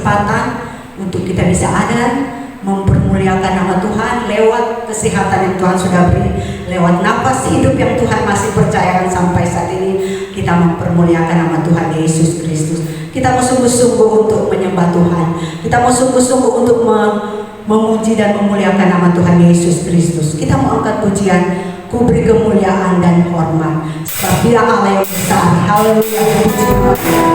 kesempatan untuk kita bisa ada mempermuliakan nama Tuhan lewat kesehatan yang Tuhan sudah beri, lewat napas hidup yang Tuhan masih percayakan sampai saat ini. Kita mempermuliakan nama Tuhan Yesus Kristus. Kita mau sungguh-sungguh untuk menyembah Tuhan. Kita mau sungguh-sungguh untuk memuji dan memuliakan nama Tuhan Yesus Kristus. Kita mau angkat pujian, ku beri kemuliaan dan hormat. Sebab Dia Allah yang besar. Haleluya. Puji Tuhan.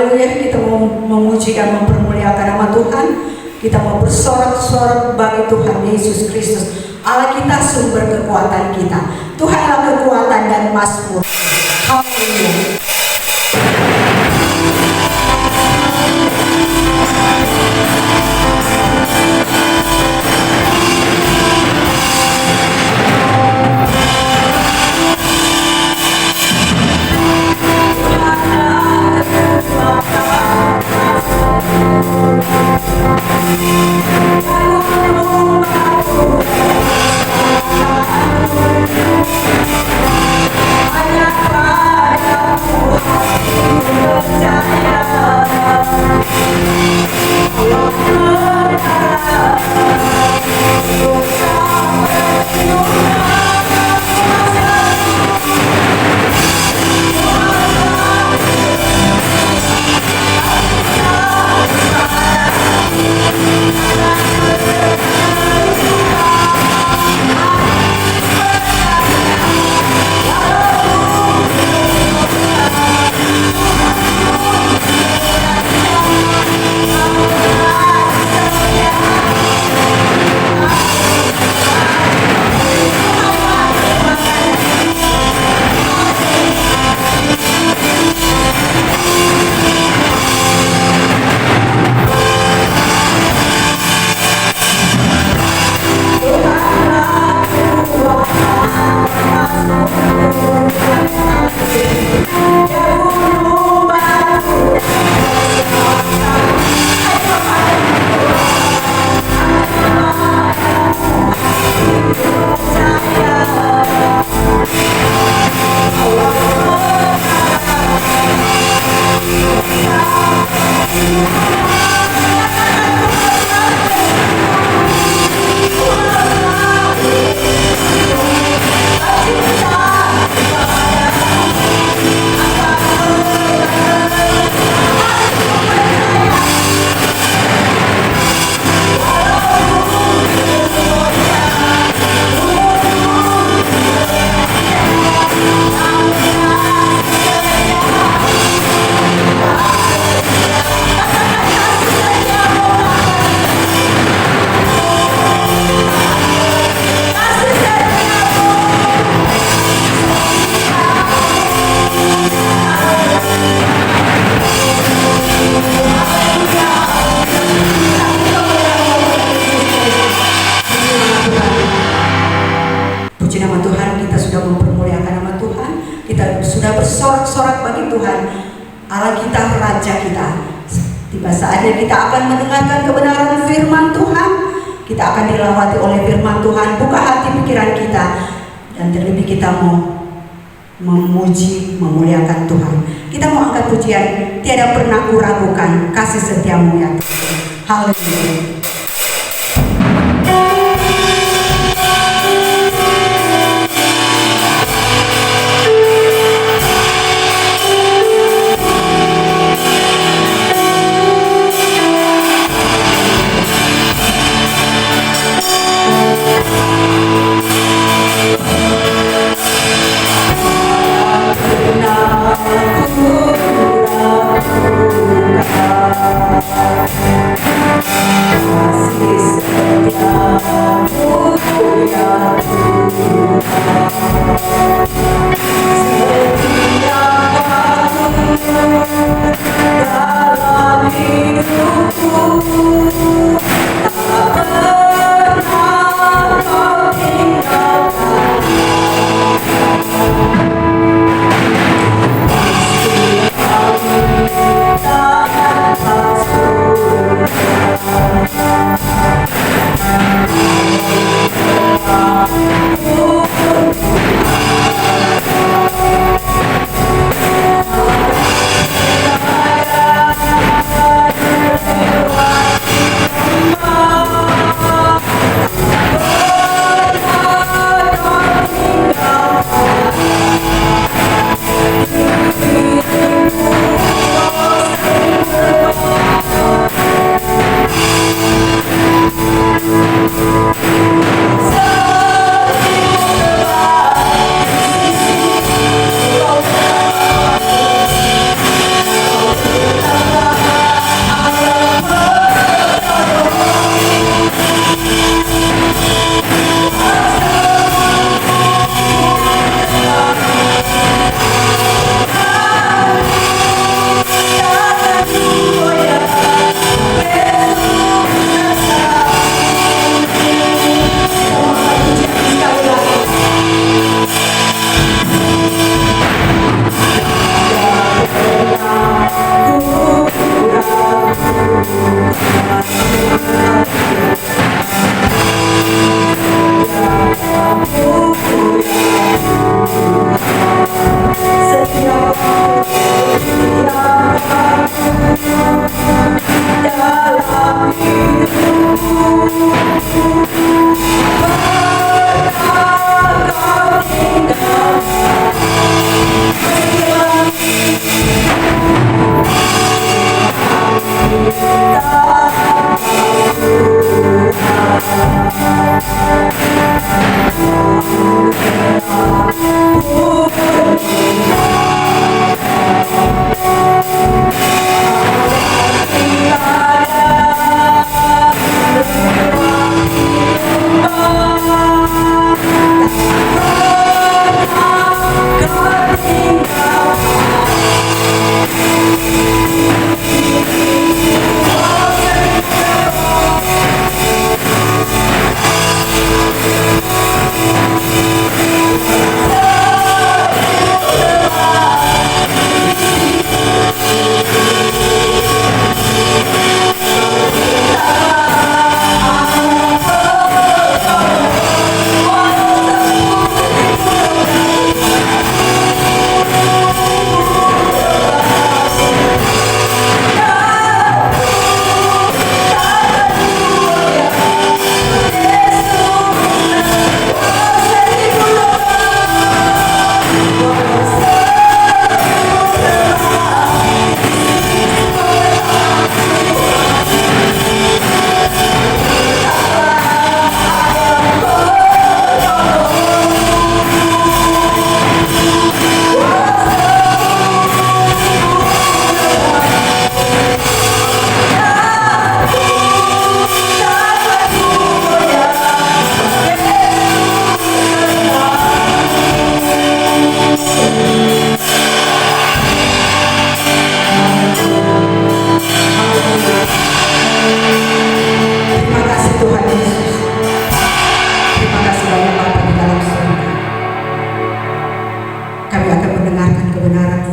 Haleluya, kita mau memuji dan mempermuliakan nama Tuhan. Kita mau bersorak-sorak bagi Tuhan Yesus Kristus. Allah kita sumber kekuatan kita. Tuhanlah kekuatan dan mazmur. Haleluya. Bersorak-sorak bagi Tuhan Allah kita, Raja kita. Tiba saatnya kita akan mendengarkan kebenaran firman Tuhan. Kita akan dilawati oleh firman Tuhan. Buka hati pikiran kita, dan terlebih kita mau memuji, memuliakan Tuhan. Kita mau angkat pujian, tiada pernah kuragukan kasih setiamu ya Tuhan. Haleluya.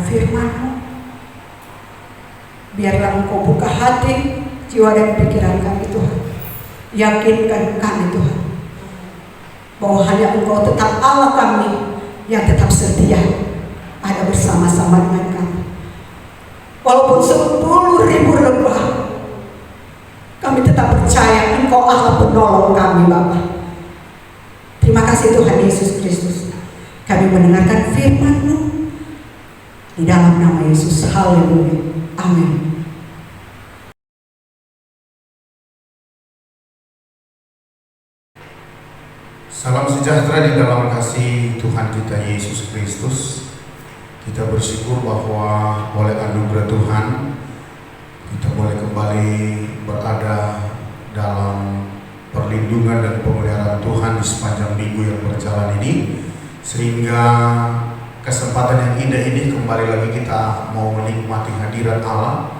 firman-Mu. Biarlah Engkau buka hati, jiwa dan pikiran kami Tuhan. Yakinkan kami Tuhan, bahwa hanya Engkau tetap Allah kami yang tetap setia, ada bersama-sama dengan kami. Walaupun 10.000 lebah, kami tetap percaya Engkau Allah penolong kami Bapa. Terima kasih Tuhan Yesus Kristus. Kami mendengarkan firman-Mu di dalam nama Yesus. Haleluya. Amin. Salam sejahtera di dalam kasih Tuhan kita Yesus Kristus. Kita bersyukur bahwa oleh anugerah Tuhan kita boleh kembali berada dalam perlindungan dan pemeliharaan Tuhan di sepanjang minggu yang berjalan ini, sehingga kesempatan yang indah ini kembali lagi kita mau menikmati hadirat Allah,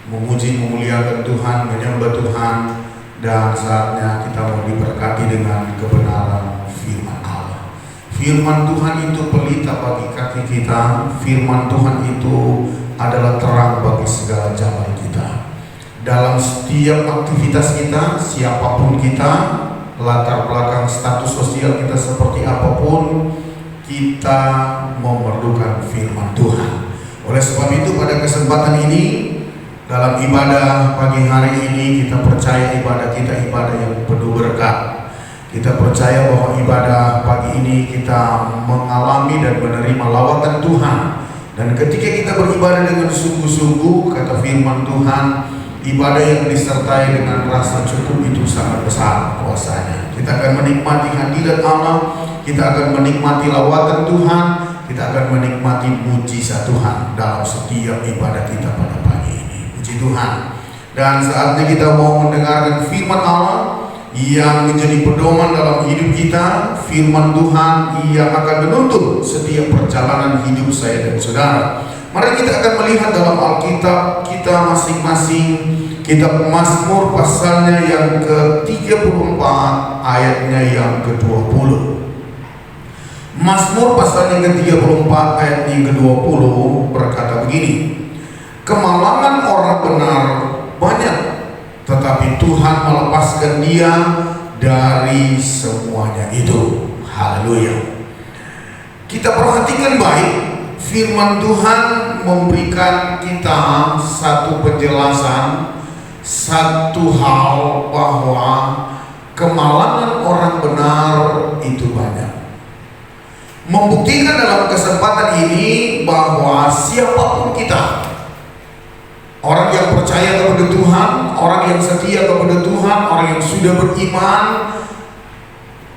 memuji memuliakan Tuhan, menyembah Tuhan, dan saatnya kita mau diberkati dengan kebenaran firman Allah. Firman Tuhan itu pelita bagi kaki kita, firman Tuhan itu adalah terang bagi segala jalan kita. Dalam setiap aktivitas kita, siapapun kita, latar belakang status sosial kita seperti apapun, kita memerlukan firman Tuhan. Oleh sebab itu pada kesempatan ini, dalam ibadah pagi hari ini, kita percaya ibadah kita ibadah yang penuh berkat. Kita percaya bahwa ibadah pagi ini kita mengalami dan menerima lawatan Tuhan. Dan ketika kita beribadah dengan sungguh-sungguh, kata firman Tuhan, ibadah yang disertai dengan rasa cukup itu sangat besar kuasanya. Kita akan menikmati hadirat Allah, kita akan menikmati lawatan Tuhan, kita akan menikmati mujizat Tuhan dalam setiap ibadah kita pada pagi ini. Puji Tuhan. Dan saatnya kita mau mendengarkan firman Allah yang menjadi pedoman dalam hidup kita. Firman Tuhan yang akan menuntun setiap perjalanan hidup saya dan saudara. Mari kita akan melihat dalam Alkitab kita masing-masing, kitab Mazmur pasalnya yang ke-34 ayatnya yang ke-20. Mazmur pasalnya ke-34 ayat yang ke-20 berkata begini: kemalangan orang benar banyak, tetapi Tuhan melepaskan dia dari semuanya itu. Haleluya. Kita perhatikan baik, firman Tuhan memberikan kita satu penjelasan, satu hal, bahwa kemalangan orang benar itu banyak. Membuktikan dalam kesempatan ini bahwa siapapun kita, orang yang percaya kepada Tuhan, orang yang setia kepada Tuhan, orang yang sudah beriman,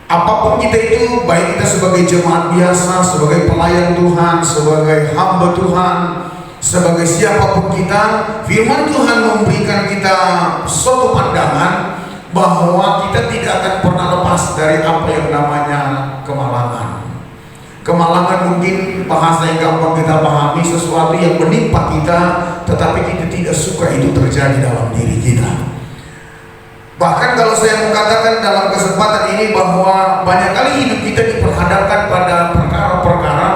apapun kita itu, baik kita sebagai jemaat biasa, sebagai pelayan Tuhan, sebagai hamba Tuhan, sebagai siapapun kita, firman Tuhan memberikan kita suatu pandangan bahwa kita tidak akan pernah lepas dari apa yang namanya kemalangan. Kemalangan mungkin bahasa yang gampang kita pahami, sesuatu yang menimpa kita tetapi kita tidak suka itu terjadi dalam diri kita. Bahkan kalau saya mengatakan dalam kesempatan ini bahwa banyak kali hidup kita diperhadapkan pada perkara-perkara,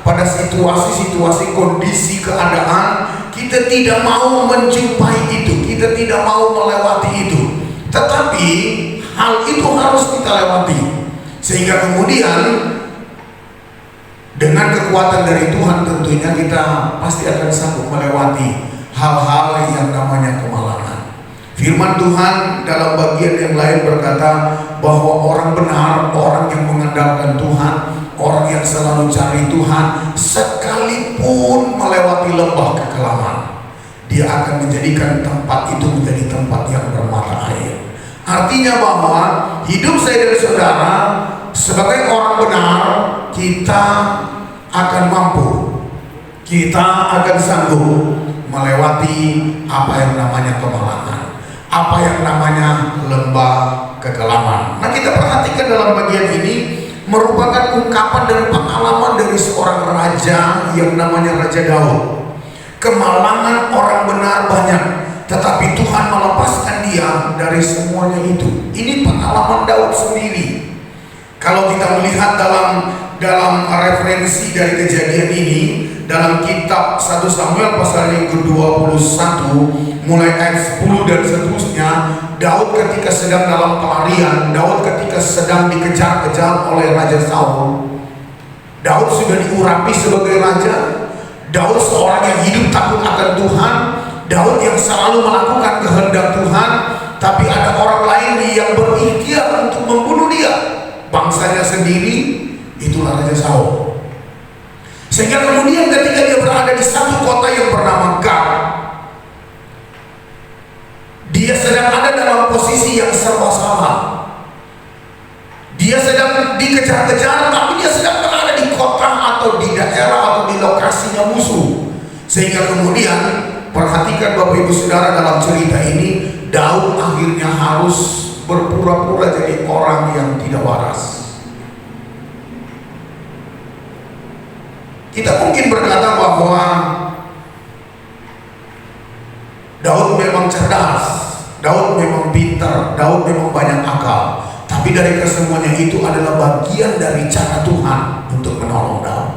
pada situasi-situasi, kondisi, keadaan, kita tidak mau menjumpai itu, kita tidak mau melewati itu, tetapi hal itu harus kita lewati, sehingga kemudian dengan kekuatan dari Tuhan tentunya kita pasti akan sanggup melewati hal-hal yang namanya kemalangan. Firman Tuhan dalam bagian yang lain berkata bahwa orang benar, orang yang mengandalkan Tuhan, orang yang selalu cari Tuhan, sekalipun melewati lembah kekelaman, dia akan menjadikan tempat itu menjadi tempat yang bermata air. Artinya bahwa hidup saya dan saudara sebagai orang benar, kita akan mampu, kita akan sanggup melewati apa yang namanya kemalangan, apa yang namanya lembah kekelaman. Nah, kita perhatikan dalam bagian ini merupakan ungkapan dan pengalaman dari seorang raja yang namanya Raja Daud. Kemalangan orang benar banyak, tetapi Tuhan melepaskan dia dari semuanya itu. Ini pengalaman Daud sendiri. Kalau kita melihat dalam dalam referensi dari kejadian ini dalam kitab 1 Samuel pasal yang ke-21 mulai ayat 10 dan seterusnya. Daud ketika sedang dalam pelarian, Daud ketika sedang dikejar-kejar oleh Raja Saul. Daud sudah diurapi sebagai raja. Daud seorang yang hidup takut akan Tuhan. Daud yang selalu melakukan kehendak Tuhan. Tapi ada orang lain yang berikhtiar untuk membunuh dia, bangsanya sendiri, itulah Raja Saul. Sehingga kemudian ketika dia berada di satu kota yang bernama Gad, dia sedang ada dalam posisi yang serba salah. Dia sedang dikejar-kejar, tapi dia sedang berada di kota atau di daerah atau di lokasinya musuh. Sehingga kemudian, perhatikan Bapak Ibu Saudara, dalam cerita ini Daud akhirnya harus berpura-pura jadi orang yang tidak waras. Kita mungkin berkata bahwa Daud memang cerdas, Daud memang pintar, Daud memang banyak akal. Tapi dari kesemuanya itu adalah bagian dari cara Tuhan untuk menolong Daud.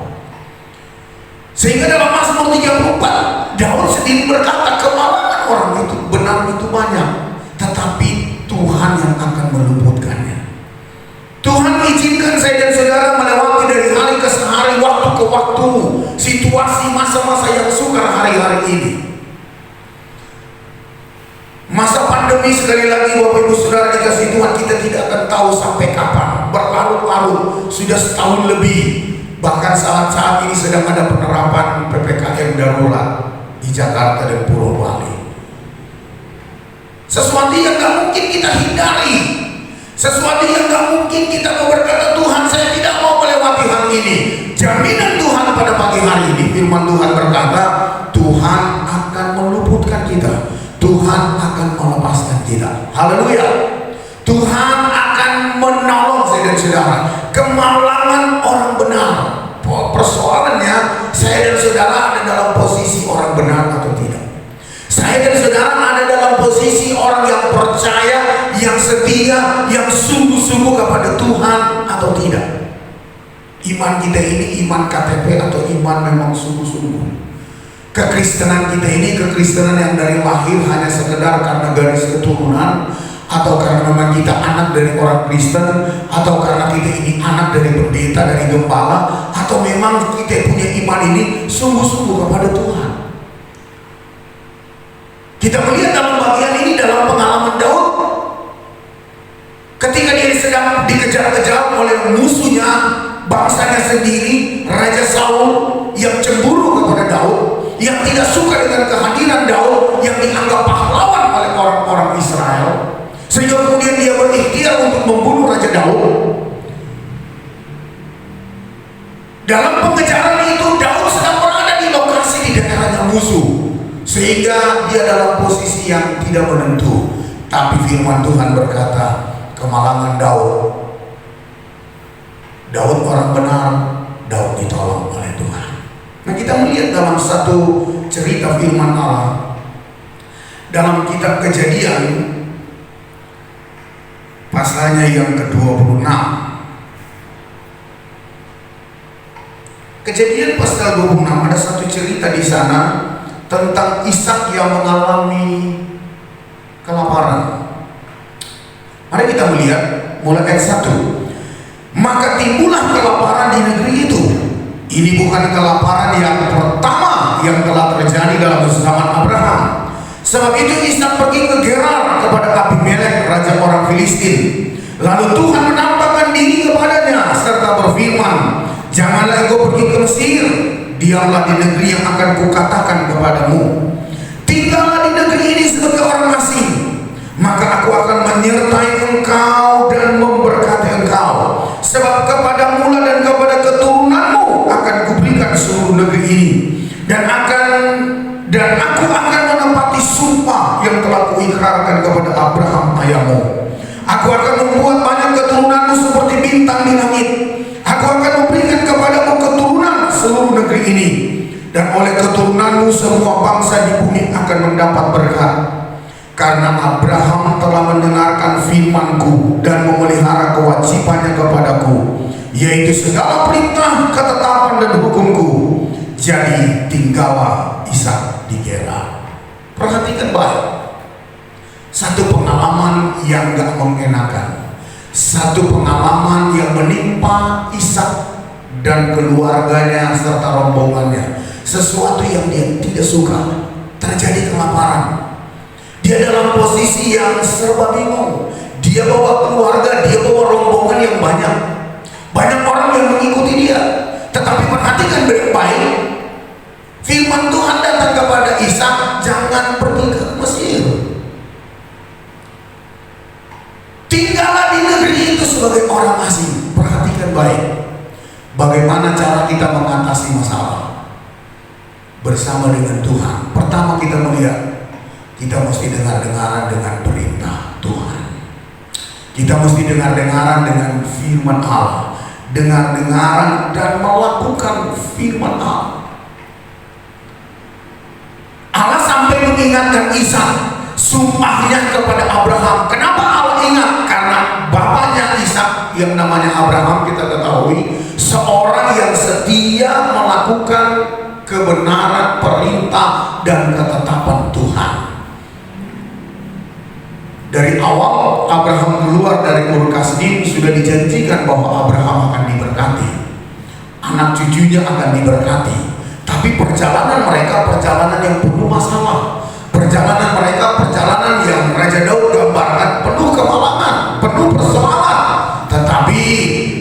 Sehingga dalam Mazmur 34, Daud sendiri berkata, kemalangan orang itu benar itu banyak, tetapi Tuhan yang akan meluputkannya. Tuhan izinkan saya dan saudara melewati dari hari ke hari, waktu ke waktu, situasi masa-masa yang sukar hari-hari ini. Masa pandemi sekali lagi Bapak Ibu Saudara dikasih Tuhan, kita tidak akan tahu sampai kapan. Berlarut-larut, sudah setahun lebih. Bahkan saat-saat ini sedang ada penerapan PPKM darurat di Jakarta dan Pulau Bali. Sesuatu yang gak mungkin kita hindari, sesuatu yang gak mungkin kita mau berkata, Tuhan saya tidak mau melewati hal ini. Jaminan Tuhan pada pagi hari ini, firman Tuhan berkata, Tuhan akan meluputkan kita, Tuhan akan melepaskan kita. Haleluya. Tuhan akan menolong saya dan saudara. Kemalangan orang benar. Persoalannya, saya dan saudara ada dalam posisi orang benar atau tidak. Saya dan saudara ada dalam posisi orang yang percaya, yang setia, yang sungguh-sungguh kepada Tuhan atau tidak. Iman kita ini iman KTP atau iman memang sungguh-sungguh. Kekristenan kita ini kekristenan yang dari lahir hanya sekedar karena garis keturunan, atau karena memang kita anak dari orang Kristen, atau karena kita ini anak dari pendeta, dari gembala, atau memang kita punya iman ini sungguh-sungguh kepada Tuhan. Kita melihat dalam bagian ini dalam pengalaman Daud ketika dia sedang dikejar-kejar oleh musuhnya, bangsanya sendiri, Raja Saul yang cemburu kepada Daud, yang tidak suka dengan kehadiran Daud yang dianggap pahlawan oleh orang-orang Israel, sehingga kemudian dia berikhtiar untuk membunuh Raja Daud. Dalam pengejaran itu Daud sedang berada di lokasi di daerahnya musuh, sehingga dia dalam posisi yang tidak menentu. Tapi firman Tuhan berkata, kemalangan Daud orang benar, Daud ditolong oleh Tuhan. Nah, kita melihat dalam satu cerita firman Allah dalam kitab Kejadian pasalnya yang ke-26. Kejadian pasal 26 ada satu cerita di sana tentang Ishak yang mengalami kelaparan. Mari kita melihat mulai ayat 1. Maka timbullah kelaparan di negeri itu. Ini bukan kelaparan yang pertama yang telah terjadi dalam zaman Abraham. Sebab itu Ishak pergi ke Gerar kepada Abimelek, raja orang Filistin. Lalu Tuhan menampakkan diri kepadanya serta berfirman, janganlah engkau pergi ke Mesir, diamlah di negeri yang akan kukatakan kepadamu. Tinggallah di negeri ini sebagai orang asing, maka aku akan menyertai engkau dan memberkati engkau. Sebab kepadamu dan kepada keturunanmu akan kuberikan seluruh negeri ini, dan aku akan menepati sumpah yang telah kuikrarkan kepada Abraham ayahmu. Aku akan membuat banyak keturunanmu seperti bintang di langit. Aku akan memberikan kepadamu keturunan seluruh negeri ini, dan oleh keturunanmu semua bangsa di bumi akan mendapat berkat. Karena Abraham telah mendengarkan firman-Ku dan memelihara kewajibannya kepadaku, yaitu segala perintah, ketetapan dan hukumku. Jadi tinggallah Ishak di Gerar. Perhatikan baik. Satu pengalaman yang gak mengenakan, satu pengalaman yang menimpa Ishak dan keluarganya serta rombongannya. Sesuatu yang dia tidak suka, terjadi kelaparan. Dia dalam posisi yang serba bingung. Dia bawa keluarga, dia bawa rombongan yang banyak. Banyak orang yang mengikuti dia. Tetapi perhatikan baik-baik, firman Tuhan datang kepada Ishak, jangan pergi ke Mesir. Tinggallah di negeri itu sebagai orang asing. Perhatikan baik, bagaimana cara kita mengatasi masalah bersama dengan Tuhan. Pertama kita melihat, kita mesti dengar-dengaran dengan perintah Tuhan. Kita mesti dengar-dengaran dengan firman Allah, dengar-dengaran dan melakukan firman Allah. Allah sampai mengingatkan Ishak sumpahnya kepada Abraham. Kenapa Allah ingat? Karena bapaknya Ishak yang namanya Abraham, kita ketahui seorang yang setia melakukan kebenaran, perintah dan ketetapan Tuhan. Dari awal Abraham keluar dari Ur Kasdim sudah dijanjikan bahwa Abraham akan diberkati, anak cucunya akan diberkati. Tapi perjalanan mereka perjalanan yang penuh masalah. Perjalanan mereka perjalanan yang Raja Daud gambarkan penuh kemalangan, penuh persoalan. Tetapi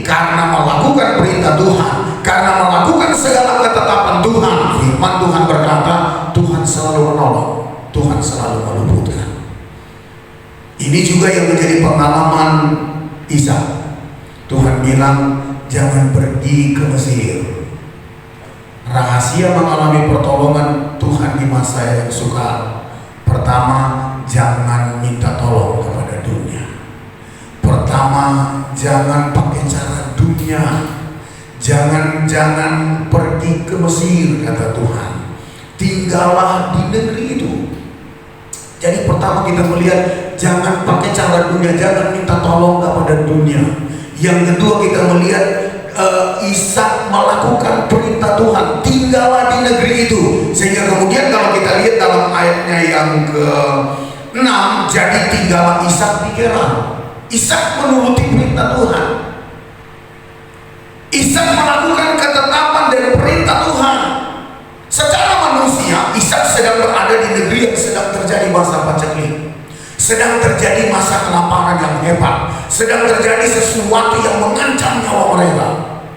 karena melakukan perintah Tuhan, karena melakukan segala ketetapan Tuhan, firman Tuhan berkata, Tuhan selalu menolong, Tuhan selalu meluputkan. Ini juga yang menjadi pengalaman Ishak. Tuhan bilang, jangan pergi ke Mesir. Rahasia mengalami pertolongan Tuhan di masa yang sukar. Pertama, jangan minta tolong kepada dunia. Pertama, jangan pakai cara dunia. Jangan pergi ke Mesir, kata Tuhan. Tinggallah di negeri itu. Jadi pertama kita melihat, jangan pakai cara dunia, jangan minta tolong kepada dunia. Yang kedua kita melihat Ishak melakukan perintah Tuhan, tinggallah di negeri itu. Sehingga kemudian kalau kita lihat dalam ayatnya yang ke-6, jadi tinggallah Ishak di Gerar. Ishak menuruti perintah Tuhan. Ishak melakukan ketetapan dan perintah Tuhan. Secara manusia, Ishak sedang berada di negeri yang sedang terjadi masa paceklik, sedang terjadi masa kelaparan yang hebat, sedang terjadi sesuatu yang mengancam nyawa mereka.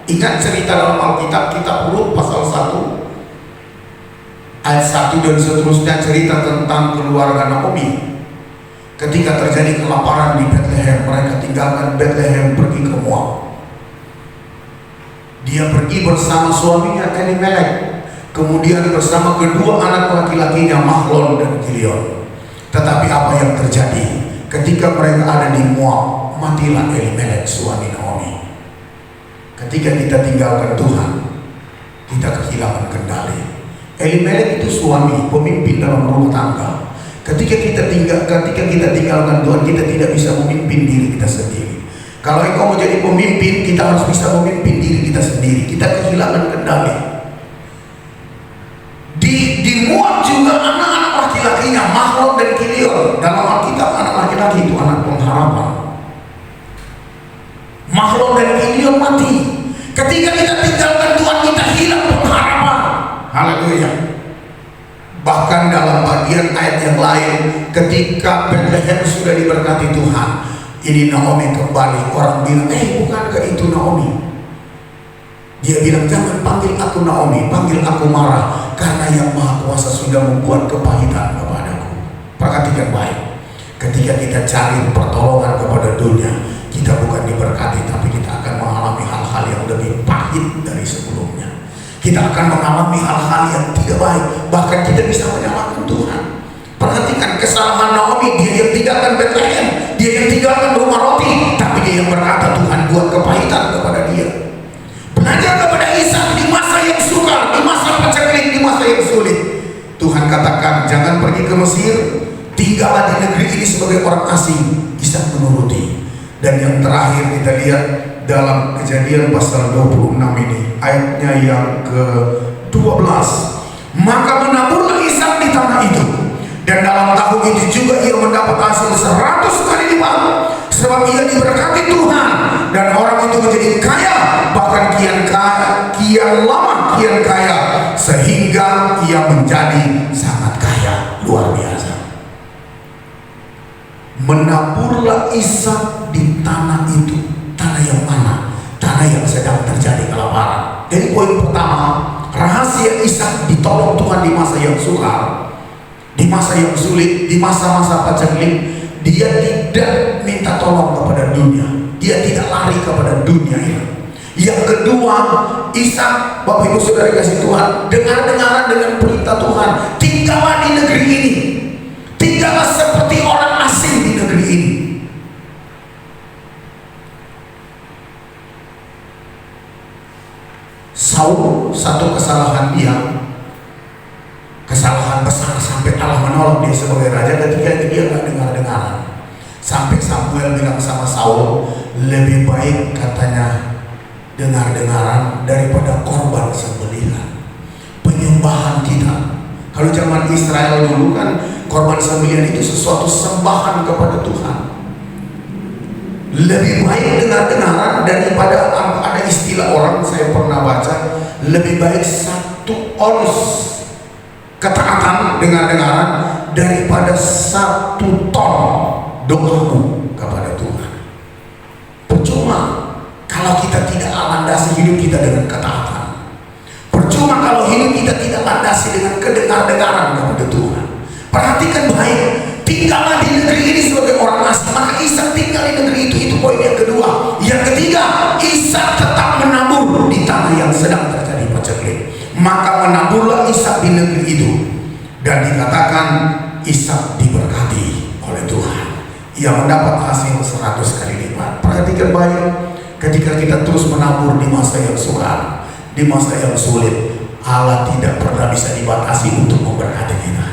Ingat cerita dalam Alkitab, kitab Rut pasal 1 ayat 1 dan seterusnya, cerita tentang keluarga Naomi. Ketika terjadi kelaparan di Bethlehem, mereka tinggalkan Bethlehem pergi ke Moab. Dia pergi bersama suaminya Elimelek, kemudian bersama kedua anak laki-lakinya Mahlon dan Kilion. Tetapi apa yang terjadi? Ketika mereka ada di Moab, matilah Elimelek suami Naomi. Ketika kita tinggalkan Tuhan, kita kehilangan kendali. Elimelek itu suami, pemimpin dalam rumah tangga. Ketika kita tinggalkan Tuhan, kita tidak bisa memimpin diri kita sendiri. Kalau engkau mau jadi pemimpin, kita harus bisa memimpin diri kita sendiri. Kita kehilangan kendali. Di Moab juga anak-anak laki-lakinya Mahlon dan Kilion. Dalam Alkitab anak laki-laki itu anak pengharapan. Mahlon dan Kilion mati. Ketika kita tinggalkan Tuhan, kita hilang pengharapan. Haleluya. Bahkan dalam bagian ayat yang lain, ketika Bethlehem sudah diberkati Tuhan, ini Naomi kembali. Orang bilang, bukankah itu Naomi? Dia bilang, jangan panggil aku Naomi, panggil aku Mara, karena yang Maha Kuasa sudah membuat kepahitan kepadaku. Perhatikan baik, ketika kita cari pertolongan kepada dunia, kita bukan diberkati, tapi kita akan mengalami hal-hal yang lebih pahit dari sebelumnya. Kita akan mengalami hal-hal yang tidak baik, bahkan kita bisa menyalahkan Tuhan. Perhatikan kesalahan Naomi, dia yang tinggalkan Bethlehem, dia yang tinggalkan rumah roti, tapi dia yang berkata Tuhan buat kepahitan kepada dia. Belajar kepada Ishak di masa yang sukar, di masa paceklik, di masa yang sulit. Tuhan katakan jangan pergi ke Mesir, tinggallah di negeri ini sebagai orang asing. Ishak menuruti. Dan yang terakhir kita lihat dalam Kejadian pasal 26 ini, ayatnya yang ke-12. Maka menaburlah Ishak di tanah itu, dan dalam tahun itu juga ia mendapat hasil 100 kali lipat, sebab ia diberkati Tuhan, dan orang itu menjadi kaya, bahkan kian lama kian kaya, sehingga ia menjadi sangat kaya. Luar biasa. Menaburlah Ishak di tanah itu. Tanah yang mana? Tanah yang sedang terjadi kelaparan. Jadi poin pertama, rahasia Ishak ditolong Tuhan di masa yang sukar, di masa yang sulit, di masa-masa paceklik. Dia tidak minta tolong kepada dunia, dia tidak lari kepada dunia ini. Yang kedua, Ishak, Bapak Ibu Saudara kasih Tuhan, dengar-dengaran dengan perintah Tuhan, tinggallah di negeri ini, tinggallah seperti orang asing di negeri ini. Saul, satu kesalahan dia, kesalahan besar sampai Allah menolak dia sebagai raja ketika dia nggak dengar-dengaran. Sampai Samuel bilang sama Saul, lebih baik katanya dengar-dengaran daripada korban sembelihan. Penyembahan kita, kalau zaman Israel dulu kan korban sembelihan itu sesuatu sembahan kepada Tuhan. Lebih baik dengar-dengaran daripada, ada istilah orang saya pernah baca, lebih baik 1 ons ketaatan dengar-dengaran daripada 1 ton doamu kepada Tuhan. Percuma kalau kita tidak landasi hidup kita dengan ketaatan. Percuma kalau hidup kita tidak landasi dengan kedengar-dengaran kepada Tuhan. Perhatikan baik, tinggallah di negeri ini sebagai orang asing. Maka Ishak tinggal di negeri itu poin yang kedua. Yang ketiga, Ishak tetap menabur di tanah yang sedang terjadi paceklik. Maka menaburlah Ishak di negeri itu, dan dikatakan Ishak diberkati oleh Tuhan. Ia mendapat hasil 100 kali lipat. Perhatikan baik, ketika kita terus menabur di masa yang sukar, di masa yang sulit, Allah tidak pernah bisa dibatasi untuk memberkati kita.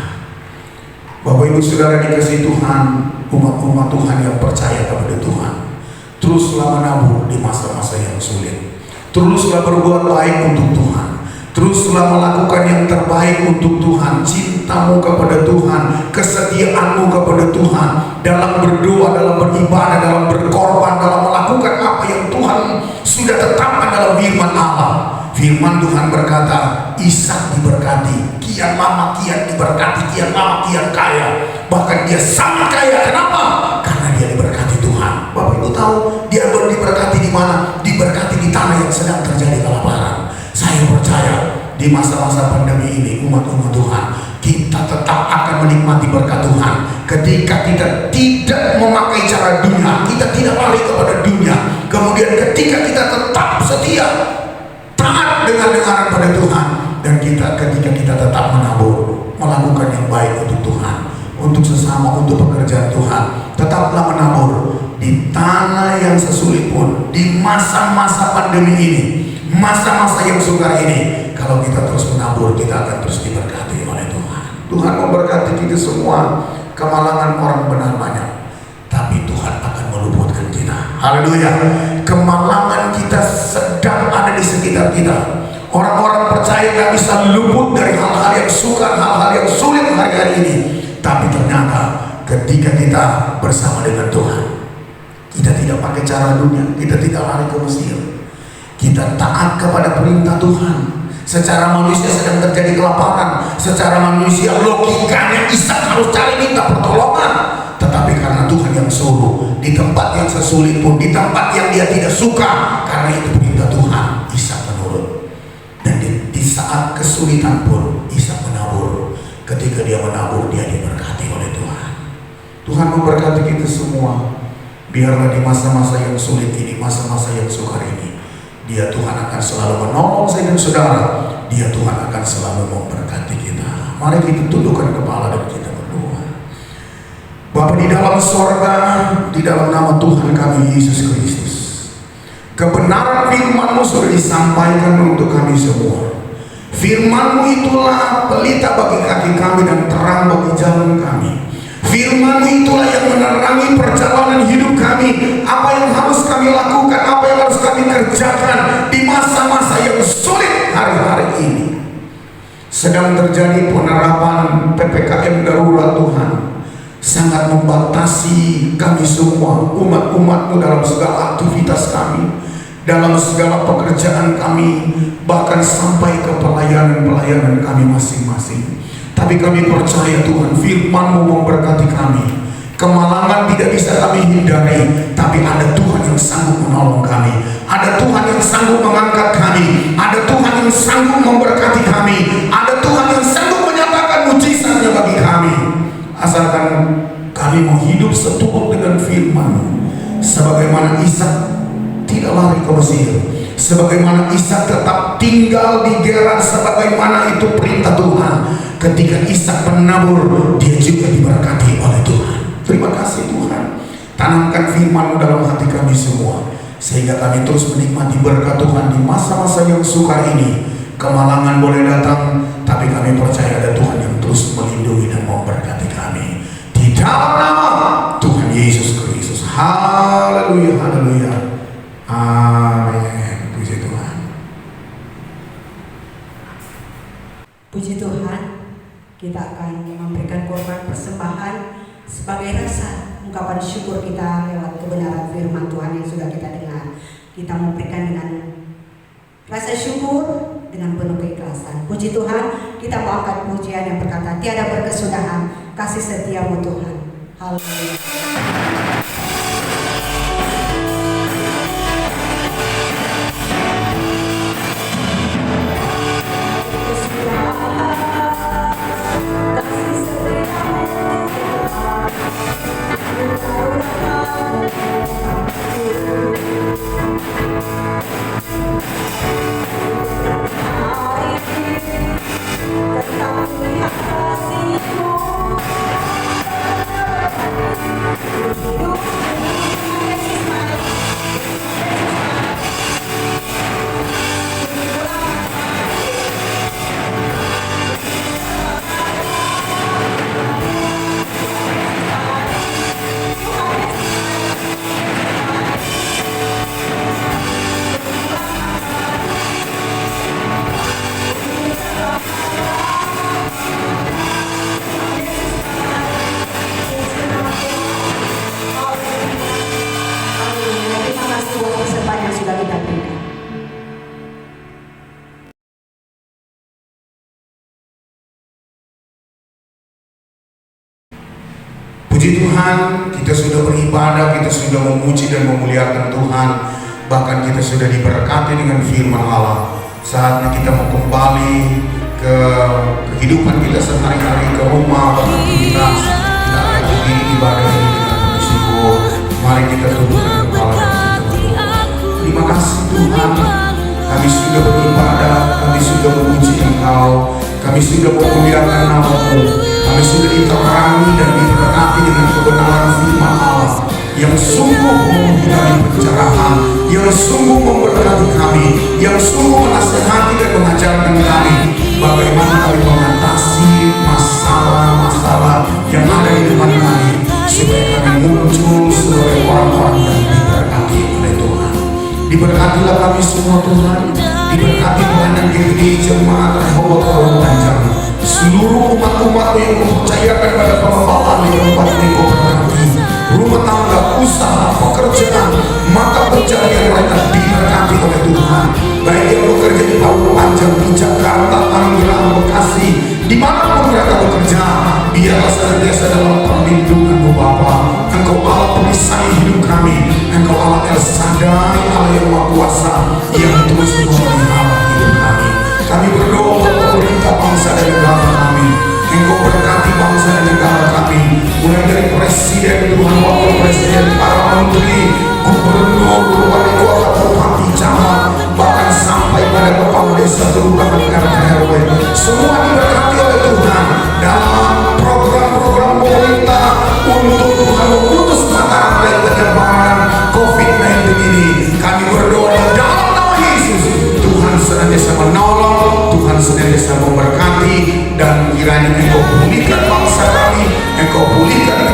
Bapak Ibu Saudara dikasihi Tuhan, umat-umat Tuhan yang percaya kepada Tuhan, teruslah menabur di masa-masa yang sulit. Teruslah berbuat baik untuk Tuhan. Teruslah melakukan yang terbaik untuk Tuhan. Cintamu kepada Tuhan, kesetiaanmu kepada Tuhan, dalam berdoa, dalam beribadah, dalam berkorban, dalam melakukan apa yang Tuhan sudah tetapkan dalam firman Allah. Firman Tuhan berkata, Ishak diberkati, kian lama kian diberkati, kian lama kian kaya. Bahkan dia sangat kaya. Kenapa? Karena dia diberkati Tuhan. Bapak Ibu tahu dia diberkati di mana? Diberkati di tanah yang sedang terjadi kelaparan. Saya percaya di masa-masa pandemi ini, umat-umat Tuhan, kita tetap akan menikmati berkat Tuhan ketika kita tidak memakai cara dunia, kita tidak lari kepada dunia. Kemudian ketika kita tetap setia, taat dengar-dengaran pada Tuhan, dan ketika kita tetap menabur, melakukan yang baik untuk Tuhan, untuk sesama, untuk pekerjaan Tuhan. Tetaplah menabur di tanah yang sesulit pun, di masa-masa pandemi ini, masa-masa yang sukar ini. Kalau kita terus menabur, kita akan terus diberkati oleh Tuhan. Tuhan memberkati kita semua. Kemalangan orang benar banyak, tapi Tuhan akan meluputkan kita. Haleluya. Kemalangan kita sedang ada di sekitar kita. Orang-orang percaya gak bisa luput dari hal-hal yang sukar, hal-hal yang sulit hari-hari ini. Tapi ternyata ketika kita bersama dengan Tuhan, kita tidak pakai cara dunia, kita tidak lari ke Mesir, kita taat kepada perintah Tuhan. Secara manusia sedang terjadi kelaparan, secara manusia logikanya Ishak harus cari minta pertolongan. Tetapi karena Tuhan yang suruh, di tempat yang sesulit pun, di tempat yang dia tidak suka, karena itu perintah Tuhan, Ishak menurut. Dan di saat kesulitan pun Ishak menabur. Ketika dia menabur, dia diberkati oleh Tuhan. Tuhan memberkati kita semua. Biarlah di masa-masa yang sulit ini, masa-masa yang sukar ini, Dia Tuhan akan selalu menolong saya dan saudara. Dia Tuhan akan selalu memberkati kita. Mari kita tundukkan kepala dan kita berdoa. Bapa di dalam sorga, di dalam nama Tuhan kami Yesus Kristus, kebenaran firman-Mu sudah disampaikan untuk kami semua. Firman-Mu itulah pelita bagi kaki kami dan terang bagi jalan kami. Firman itulah yang menerangi perjalanan hidup kami. Apa yang harus kami lakukan, apa yang harus kami kerjakan di masa-masa yang sulit hari-hari ini. Sedang terjadi penerapan PPKM darurat Tuhan, sangat membatasi kami semua, umat-umat-Mu dalam segala aktivitas kami, dalam segala pekerjaan kami, bahkan sampai ke pelayanan-pelayanan kami masing-masing. Tapi kami percaya Tuhan, firman-Mu memberkati kami. Kemalangan tidak bisa kami hindari, tapi ada Tuhan yang sanggup menolong kami. Ada Tuhan yang sanggup mengangkat kami. Ada Tuhan yang sanggup memberkati kami. Ada Tuhan yang sanggup menyatakan mujizatnya bagi kami. Asalkan kami mau hidup seturut dengan firman-Mu. Sebagaimana Ishak tidak lari ke Mesir, sebagaimana Ishak tetap tinggal di Gerar, sebagaimana itu perintah Tuhan. Ketika Ishak menabur, dia juga diberkati oleh Tuhan. Terima kasih Tuhan. Tanamkan firman-Mu dalam hati kami semua, sehingga kami terus menikmati berkat Tuhan di masa-masa yang sukar ini. Kemalangan boleh datang, tapi kami percaya ada Tuhan yang terus melindungi dan memberkati kami. Di dalam nama Tuhan Yesus Kristus. Haleluya, haleluya. Amin. Puji Tuhan. Puji Tuhan, kita akan memberikan korban persembahan sebagai rasa ungkapan syukur kita lewat kebenaran firman Tuhan yang sudah kita dengar. Kita memberikan dengan rasa syukur dengan penuh keikhlasan. Puji Tuhan, kita mau angkat pujian yang berkata, tiada berkesudahan kasih setia-Mu Tuhan. Haleluya. Puji Tuhan, kita sudah beribadah, kita sudah memuji dan memuliakan Tuhan. Bahkan kita sudah diberkati dengan firman Allah. Saatnya kita mau kembali ke kehidupan kita sehari-hari, ke rumah, beraktivitas. Kita akan berdiri ibadah ini dengan penuh syukur. Mari kita tundukkan kepala dan kita berdoa. Terima kasih Tuhan, kami sudah beribadah, kami sudah memuji Engkau, kami sudah memuliakan nama-Mu. Kami sudah diterangi dan diberkati dengan kebenaran firman Allah yang sungguh memberi kami pencerahan, yang sungguh memberkati kami, yang sungguh menasihati dan mengajarkan kami bagaimana kami mengatasi masalah-masalah yang ada di depan kami, supaya kami muncul sebagai orang-orang yang diberkati oleh Tuhan. Diberkatilah kami semua Tuhan, diberkati pelayanan GPD Jemaat Rehoboth Korong Panjang, seluruh umat-umat yang mempercayakan pada pengembangan di tempat ini Kau berkati, rumah tangga, usaha, pekerjaan, maka pencarian mereka diberkati oleh Tuhan. Baik yang bekerja di Parung Panjang, di Jakarta, Tangerang, Bekasi, dimanapun mereka bekerja, biarlah senantiasa dalam perlindungan-Mu Bapa. Engkau Allah perisai hidup kami, Engkau Allah El Shaddai, Allah yang Maha Kuasa, yang terus memelihara hidup kami. Kami berdoa untuk pemerintah bangsa dan negara kami. Engkau berkati bangsa dan negara kami, mulai dari presiden, Tuhan, wakil presiden, para menteri, gubernur, bupati kota, bupati camat, bahkan sampai pada kepala desa, kelurahan, RT RW, semua diberkati oleh Tuhan dalam program-program pemerintah untuk Tuhan memutus mata rantai penyebaran COVID-19 ini. Kami berdoa di dalam nama Yesus, Tuhan senantiasa menolong, Tuhan senantiasa memberkati, dan kiranya Engkau pulihkan bangsa kami, Engkau pulihkan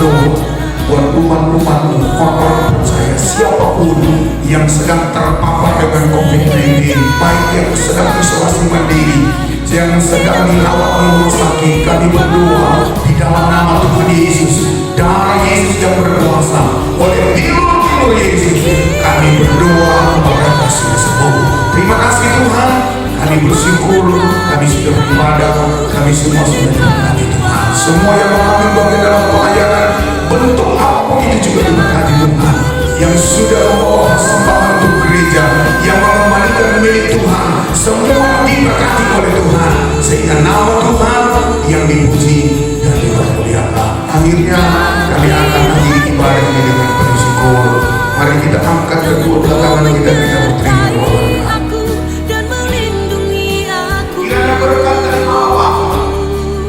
berdoa buat umat-umatmu, orang percaya siapapun yang sedang terpapar dengan COVID-19, baik yang sedang isolasi mandiri, yang sedang dirawat di rumah sakit, kami berdoa di dalam nama Tuhan Yesus, darah Yesus yang berkuasa, oleh bilur Yesus, kami berdoa mereka sudah sembuh. Terima kasih Tuhan, kami bersyukur, kami sudah beribadah, kami semua sudah diberkati Tuhan. Semua yang mengambil bagian dalam pelayanan, bentuk apapun itu juga diberkati Tuhan. Yang sudah membawa persembahan untuk gereja, yang mengembalikan milik Tuhan, semua diberkati oleh Tuhan, sehingga nama Tuhan yang dipuji dan dipermuliakan. Akhirnya kami akan mengakhiri ibadah ini dengan penuh syukur. Mari kita angkat kedua belah tangan kita berterima kasih. Kiranya berkat dari Allah,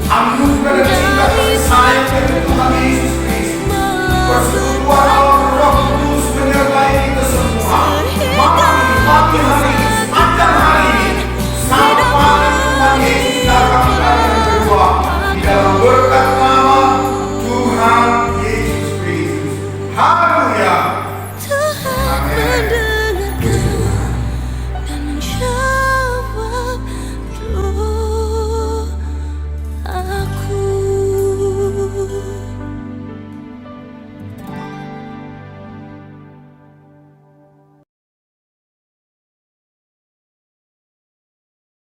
anugerah dan cinta kasih sayang dari Tuhan Yesus Kristus, persekutuan Roh Kudus menyertai kita semua. Pagi hari ini, sepanjang hari ini, sampai Tuhan Yesus datang kali yang kedua, di dalam berkat nama Tuhan Yesus Kristus. Haleluya. Amin. Dan menjawab doaku.